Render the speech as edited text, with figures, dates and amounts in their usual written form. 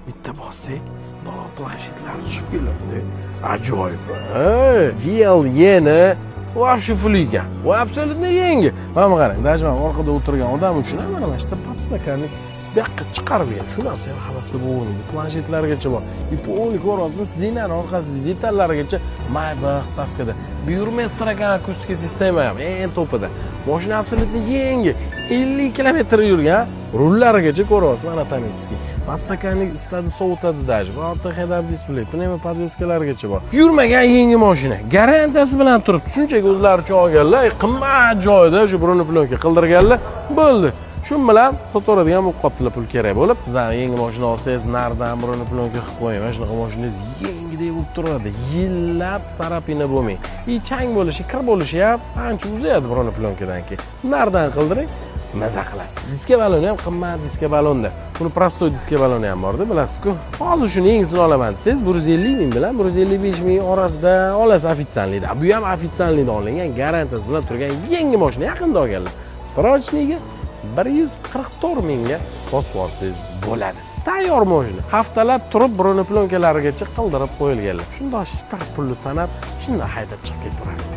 bitta bossak, planshetlar chiqib keladi. Ajoyib. GLEni вообще флига. Va absolutно yangi. Mana qarang, даже mana orqada o'tirgan odam uchun ham mana shu podstakanlik bu yoqqa chiqarilgan. Shu narsani havasda bo'lmaydi. Planshetlargacha bor. И полный ko'ryapsizmi? Sidinaning orqasida detallarigacha Maybach stavkada. Buyurma strakan akustika sistema ham eng topida. Mashina absolutno yangi. 50 km yurgan. Rullarigacha ko'ryapsiz, anatomический. Podstakanlik istadi sovutadi даже. Va orta head-up display, pnevmo podveskalargacha bor. Yurmagan yangi mashina. Garantiyasi bilan turibdi. Shunchaki o'zlari uchun olganlar, qimmat joyda shu burun plonka qildirganlar, bo'ldi. Shu bilan sotoradigan bo'lib qoptilar pul kerak bo'lib, sizlar yangi mashina olsangiz, nardan burun plonka qilib qo'ying. Mana shunaqa mashinangiz yangidek bo'lib turadi. Yillab sarapina bo'lmang. Chang bo'lishi, kir bo'lishi ham ancha uzayadi burun plonkadan keyin. Nardan qildiring. Maza qilasiz. Diska baloni ham qimmat diska balonda. Buni prostoy diska baloni ham bor-da, bilasiz-ku. Hozir shuni yangisini olaman desangiz, 150 ming bilan 155 ming orasida olasiz ofitsiallikda. Bu ham ofitsiallikda olingan, garantiyasi bilan turgan yangi mashina yaqinda olganlar. Srochniga 144 mingga bosib olsangiz bo'ladi. Tayyor mashina. Haftalab turib burun plonkalarigacha qildirib qo'yilganlar. Shundoq shtar pulni sanab, shunday haydab chiqib ketaverasiz.